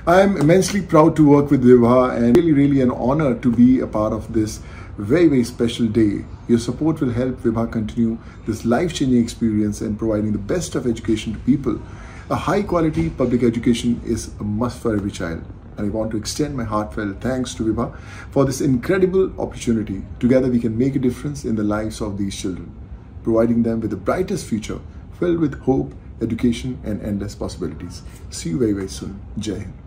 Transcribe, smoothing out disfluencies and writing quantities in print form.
I'm immensely proud to work with Vibha and really an honor to be a part of this very special day. Your support will help Vibha continue this life-changing experience and providing the best of education to people. A high-quality public education is a must for every child. And I want to extend my heartfelt thanks to Vibha for this incredible opportunity. Together we can make a difference in the lives of these children, providing them with the brightest future filled with hope, education and endless possibilities. See you very soon. Jai Hind.